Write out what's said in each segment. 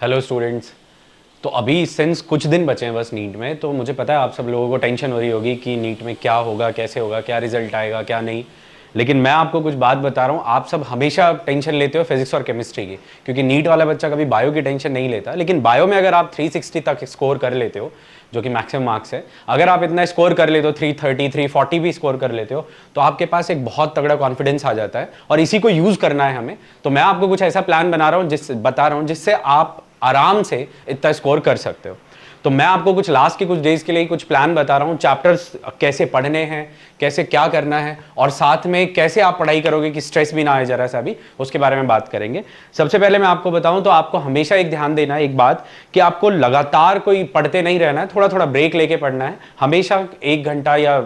Hello students. तो अभी since कुछ दिन बचे हैं बस नीट में, तो मुझे पता है आप सब लोगों को टेंशन हो रही होगी कि नीट में क्या होगा, कैसे होगा, क्या रिजल्ट आएगा, क्या नहीं। लेकिन मैं आपको कुछ बात बता रहा हूँ। आप सब हमेशा टेंशन लेते हो फिजिक्स और केमिस्ट्री की, क्योंकि नीट वाला बच्चा कभी बायो की टेंशन नहीं लेता। लेकिन बायो में अगर आप 360 तक स्कोर कर लेते हो, जो कि मैक्सिमम मार्क्स है, अगर आप इतना स्कोर कर लेते हो, 330 340 भी स्कोर कर लेते हो, तो आपके पास एक बहुत तगड़ा कॉन्फिडेंस आ जाता है और इसी को यूज करना है हमें। तो मैं आपको कुछ ऐसा प्लान बता रहा हूँ जिससे आप आराम से इतना स्कोर कर सकते हो। तो मैं आपको कुछ लास्ट के कुछ डेज के लिए कुछ प्लान बता रहा हूँ, चैप्टर्स कैसे पढ़ने हैं, कैसे क्या करना है, और साथ में कैसे आप पढ़ाई करोगे कि स्ट्रेस भी ना आए जरा सा भी, उसके बारे में बात करेंगे। सबसे पहले मैं आपको बताऊं तो आपको हमेशा एक ध्यान देना है, एक बात, कि आपको लगातार कोई पढ़ते नहीं रहना है, थोड़ा थोड़ा ब्रेक लेके पढ़ना है। हमेशा 1 घंटा या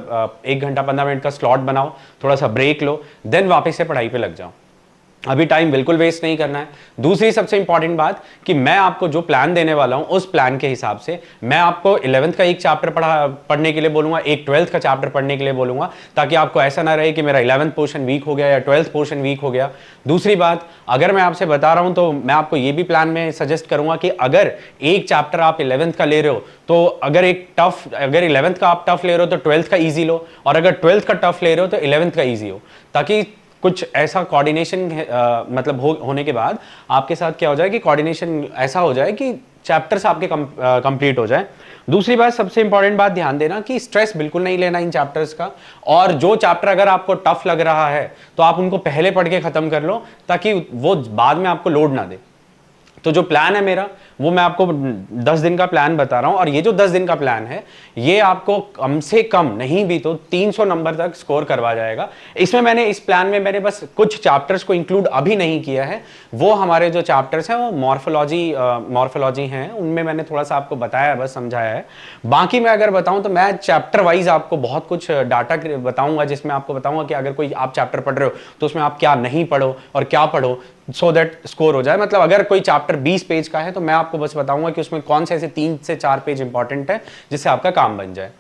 1 घंटा 15 मिनट का स्लॉट बनाओ, थोड़ा सा ब्रेक लो, देन वापस से पढ़ाई पे लग जाओ। अभी टाइम बिल्कुल वेस्ट नहीं करना है। दूसरी सबसे इंपॉर्टेंट बात कि मैं आपको जो प्लान देने वाला हूं, उस प्लान के हिसाब से मैं आपको 11th का एक चैप्टर पढ़ने के लिए बोलूंगा, एक 12th का चैप्टर पढ़ने के लिए बोलूंगा, ताकि आपको ऐसा ना रहे कि मेरा 11th पोर्शन वीक हो गया या 12th पोर्शन वीक हो गया। दूसरी बात, अगर मैं आपसे बता रहा हूं तो मैं आपको यह भी प्लान में सजेस्ट करूंगा कि अगर एक चैप्टर आप 11th का ले रहे हो, तो अगर 11th का आप टफ ले रहे हो तो 12th का ईजी लो, और अगर 12th का टफ ले रहे हो तो 11th का ईजी हो, ताकि कुछ ऐसा कोऑर्डिनेशन मतलब होने के बाद आपके साथ क्या हो जाए कि कोऑर्डिनेशन ऐसा हो जाए कि चैप्टर्स आपके कंप्लीट हो जाए। दूसरी बात, सबसे इंपॉर्टेंट बात ध्यान देना कि स्ट्रेस बिल्कुल नहीं लेना इन चैप्टर्स का, और जो चैप्टर अगर आपको टफ लग रहा है तो आप उनको पहले पढ़ के खत्म कर लो, ताकि वो बाद में आपको लोड ना दे। तो जो प्लान है मेरा, वो मैं आपको 10 दिन का प्लान बता रहा हूं, और ये जो 10 दिन का प्लान है, ये आपको कम से कम नहीं भी तो 300 नंबर तक स्कोर करवा जाएगा। इसमें इस प्लान में मैंने बस कुछ चैप्टर्स को इंक्लूड अभी नहीं किया है। वो हमारे जो चैप्टर्स हैं वो मॉर्फोलॉजी हैं, उनमें मैंने थोड़ा सा आपको बताया है, बस समझाया है। बाकी मैं अगर बताऊं तो मैं चैप्टर वाइज आपको बहुत कुछ डाटा बताऊंगा, जिसमें आपको बताऊंगा कि अगर कोई आप चैप्टर पढ़ रहे हो तो उसमें आप क्या नहीं पढ़ो और क्या पढ़ो, सो दैट स्कोर हो जाए। मतलब अगर कोई चैप्टर 20 पेज का है तो मैं आपको बस बताऊंगा कि उसमें कौन से ऐसे 3 से 4 पेज इंपॉर्टेंट है जिससे आपका काम बन जाए।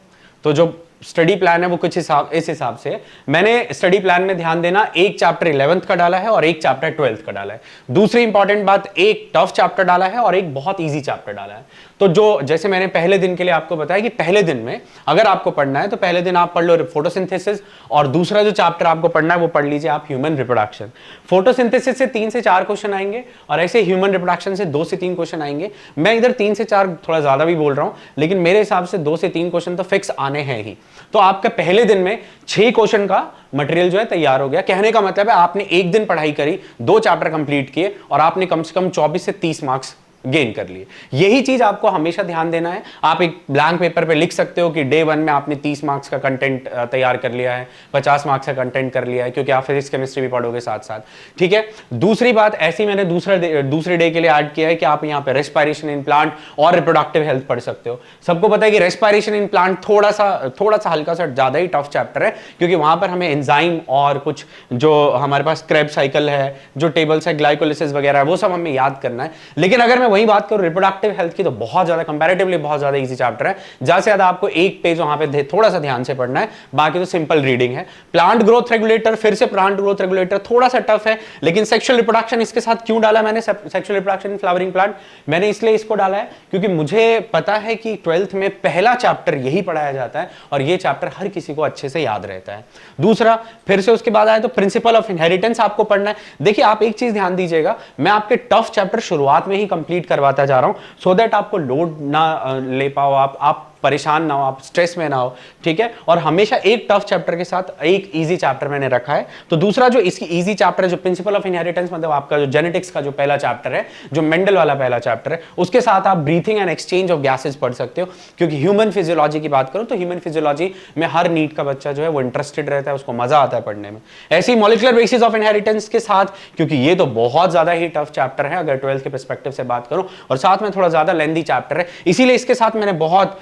तो जो स्टडी प्लान है वो कुछ इस हिसाब से मैंने स्टडी प्लान में ध्यान देना, एक चैप्टर 11th का डाला है और एक चैप्टर 12th का डाला है। दूसरी इंपॉर्टेंट बात, एक टफ चैप्टर डाला है और एक बहुत इजी चैप्टर डाला है। तो जो जैसे मैंने पहले दिन के लिए आपको बताया कि पहले दिन में अगर आपको पढ़ना है तो पहले दिन आप पढ़ लो फोटोसिंथेसिस, और दूसरा जो चैप्टर आपको पढ़ना है वो पढ़ लीजिए आप ह्यूमन रिप्रोडक्शन। फोटोसिंथेसिस से 3 से 4 क्वेश्चन आएंगे और ऐसे ह्यूमन रिप्रोडक्शन से 2 से 3 क्वेश्चन आएंगे। मैं इधर 3 से 4 थोड़ा ज्यादा भी बोल रहा हूं, लेकिन मेरे हिसाब से 2 से 3 क्वेश्चन तो फिक्स आने हैं ही। तो आपका पहले दिन में 6 क्वेश्चन का मटेरियल जो है तैयार हो गया। कहने का मतलब है आपने एक दिन पढ़ाई करी, 2 चैप्टर कंप्लीट किए और आपने कम से कम 24 से 30 मार्क्स गेन कर लिए। यही चीज आपको हमेशा ध्यान देना है। आप एक ब्लैंक पेपर पे लिख सकते हो कि डे 1 में आपने 30 मार्क्स का कंटेंट तैयार कर लिया है, 50 मार्क्स का कंटेंट कर लिया है, क्योंकि आप फिजिक्स केमिस्ट्री भी पढ़ोगे साथ साथ। ठीक है। दूसरी बात, ऐसी मैंने दूसरे डे के लिए ऐड किया है कि आप यहाँ पे रेस्पिरेशन इन प्लांट और रिप्रोडक्टिव हेल्थ पढ़ सकते हो। सबको पता है कि रेस्पिरेशन इन प्लांट थोड़ा सा हल्का सा ज्यादा ही टफ चैप्टर है, क्योंकि वहां पर हमें एंजाइम और कुछ जो हमारे पास क्रेब्स साइकिल है, जो टेबल्स है, ग्लाइकोलिसिस वगैरह है, वो सब हमें याद करना है। लेकिन अगर मैं वही बात करूं रिप्रोडक्टिव हेल्थ की, तो बहुत ज्यादा कंपैरेटिवली बहुत ज्यादा इजी चैप्टर है। ज्यादा से ज्यादा आपको एक पेज वहां पे थोड़ा सा ध्यान से पढ़ना है, बाकी तो सिंपल रीडिंग है। प्लांट ग्रोथ रेगुलेटर, फिर से प्लांट ग्रोथ रेगुलेटर थोड़ा सा टफ है, लेकिन सेक्सुअल रिप्रोडक्शन इसके साथ क्यों डाला मैंने, sexual reproduction in flowering plant, मैंने इसलिए इसको डाला है क्योंकि मुझे पता है कि 12th में पहला चैप्टर यही पढ़ाया जाता है और ये चैप्टर हर किसी को अच्छे से याद रहता है। दूसरा, फिर से उसके बाद आए तो प्रिंसिपल ऑफ इनहेरिटेंस आपको पढ़ना है। देखिए आप एक चीज ध्यान दीजिएगा, मैं आपके टफ चैप्टर शुरुआत में ही कंप्लीट करवाता जा रहा हूं, सो दैट आपको लोड ना ले पाओ, आप परेशान ना हो, आप स्ट्रेस में ना हो। ठीक है। और हमेशा एक टफ चैप्टर के साथ एक इजी चैप्टर मैंने रखा है। तो दूसरा जो इसकी इजी चैप्टर है, जो प्रिंसिपल ऑफ इनहेरिटेंस, मतलब आपका जो जेनेटिक्स का जो पहला चैप्टर है, जो मेंडल वाला पहला चैप्टर है, उसके साथ आप breathing and exchange of gases पढ़ सकते हो। क्योंकि ह्यूमन फिजियोलॉजी की बात करूं तो ह्यूमन फिजियोलॉजी में हर नीट का बच्चा जो है वो इंटरेस्टेड रहता है, उसको मजा आता है पढ़ने में। ऐसे ही मॉलिक्यूलर बेसिस ऑफ इनहेरिटेंस के साथ, क्योंकि ये तो बहुत ज्यादा ही टफ चैप्टर है अगर 12th के पर्सपेक्टिव से बात करूं, और साथ में थोड़ा ज्यादा लेंथी चैप्टर है, इसीलिए इसके साथ मैंने बहुत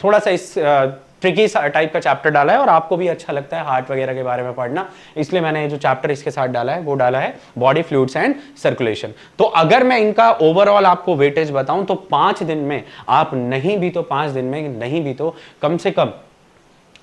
थोड़ा सा इस ट्रिकी टाइप का चैप्टर डाला है। और आपको भी अच्छा लगता है हार्ट वगैरह के बारे में पढ़ना, इसलिए मैंने जो चैप्टर इसके साथ डाला है वो डाला है बॉडी फ्लूइड्स एंड सर्कुलेशन। तो अगर मैं इनका ओवरऑल आपको वेटेज बताऊं तो 5 दिन में आप नहीं भी तो कम से कम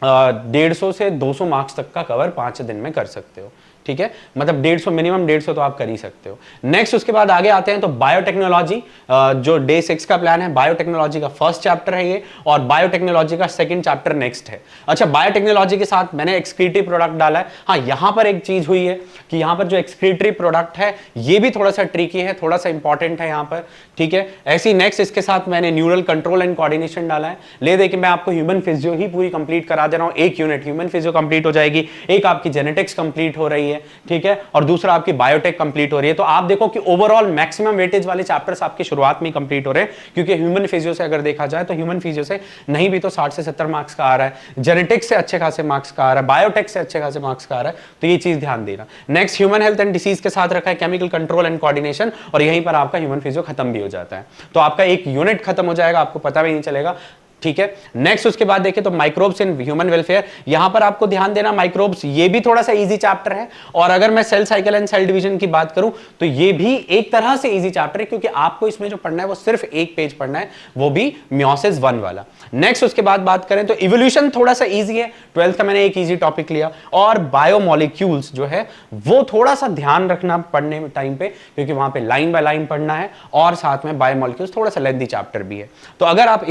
150 से 200 मार्क्स तक का कवर 5 दिन में कर सकते हो। ठीक है, मतलब 150 मिनिमम 150 तो आप कर ही सकते हो। नेक्स्ट उसके बाद आगे आते हैं तो बायोटेक्नोलॉजी, जो डे 6 का प्लान है, बायोटेक्नोलॉजी का फर्स्ट चैप्टर है ये, और बायोटेक्नोलॉजी का सेकंड चैप्टर नेक्स्ट है। अच्छा, बायोटेक्नोलॉजी के साथ मैंने एक्सक्रीटरी प्रोडक्ट डाला है। हाँ, यहां पर एक चीज हुई है कि यहां पर जो एक्सक्रीटरी प्रोडक्ट है ये भी थोड़ा सा ट्रिकी है, थोड़ा सा इंपॉर्टेंट है यहां पर, ठीक है। ऐसी नेक्स्ट इसके साथ मैंने न्यूरल कंट्रोल एंड कोऑर्डिनेशन डाला है। ले दे कि मैं आपको ह्यूमन फिजियो ही पूरी कंप्लीट करा दे रहा हूं, एक यूनिट ह्यूमन फिजियो कंप्लीट हो जाएगी, एक आपकी जेनेटिक्स कंप्लीट हो रही है, ठीक है, और दूसरा आपकी बायोटेक कंप्लीट हो रही है। तो आप देखो कि ओवरऑल मैक्सिमम वेटेज वाले चैप्टर्स आपके शुरुआत में कंप्लीट हो रहे हैं, क्योंकि ह्यूमन फिजियो से अगर देखा जाए तो ह्यूमन फिजियो से नहीं भी तो 60 से 70 मार्क्स का आ रहा है, जेनेटिक्स से अच्छे खासे मार्क्स का आ रहा है, बायोटेक से अच्छे खासे मार्क्स का आ रहा है, तो ये चीज ध्यान देना। Next human health and disease के साथ रखा है केमिकल कंट्रोल एंड कोऑर्डिनेशन, और यहीं पर आपका ह्यूमन फिजियो खत्म भी हो जाता है। तो आपका एक यूनिट खत्म हो जाएगा, आपको पता भी नहीं चलेगा, ठीक है। नेक्स्ट उसके बाद देखें तो माइक्रोब्स इन ह्यूमन वेलफेयर, यहां पर आपको ध्यान देना माइक्रोब्स ये भी थोड़ा सा इजी चैप्टर है। और अगर मैं cell cycle and cell division की बात करूं तो ये भी एक तरह से इजी चैप्टर है, क्योंकि आपको इसमें जो पढ़ना है वो सिर्फ एक पेज पढ़ना है, वो भी मियोसिस 1 वाला। नेक्स्ट उसके बाद बात करें तो इवोल्यूशन थोड़ा सा इजी है, 12th का मैंने एक इजी टॉपिक लिया। और बायोमोलिक्यूल्स जो है वो थोड़ा सा ध्यान रखना पढ़ने में टाइम पे, क्योंकि वहां पे लाइन बाय लाइन पढ़ना है, और साथ में बायोमोलिक्यूल्स थोड़ा सा लेंथी चैप्टर भी है। तो अगर आप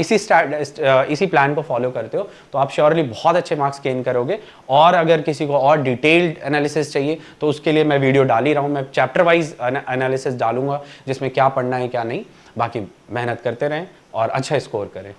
इसी प्लान को फॉलो करते हो तो आप श्योरली बहुत अच्छे मार्क्स गेन करोगे। और अगर किसी को और डिटेल्ड एनालिसिस चाहिए तो उसके लिए मैं वीडियो डाल ही रहा हूं, मैं चैप्टर वाइज एनालिसिस डालूंगा जिसमें क्या पढ़ना है क्या नहीं। बाकी मेहनत करते रहें और अच्छा स्कोर करें।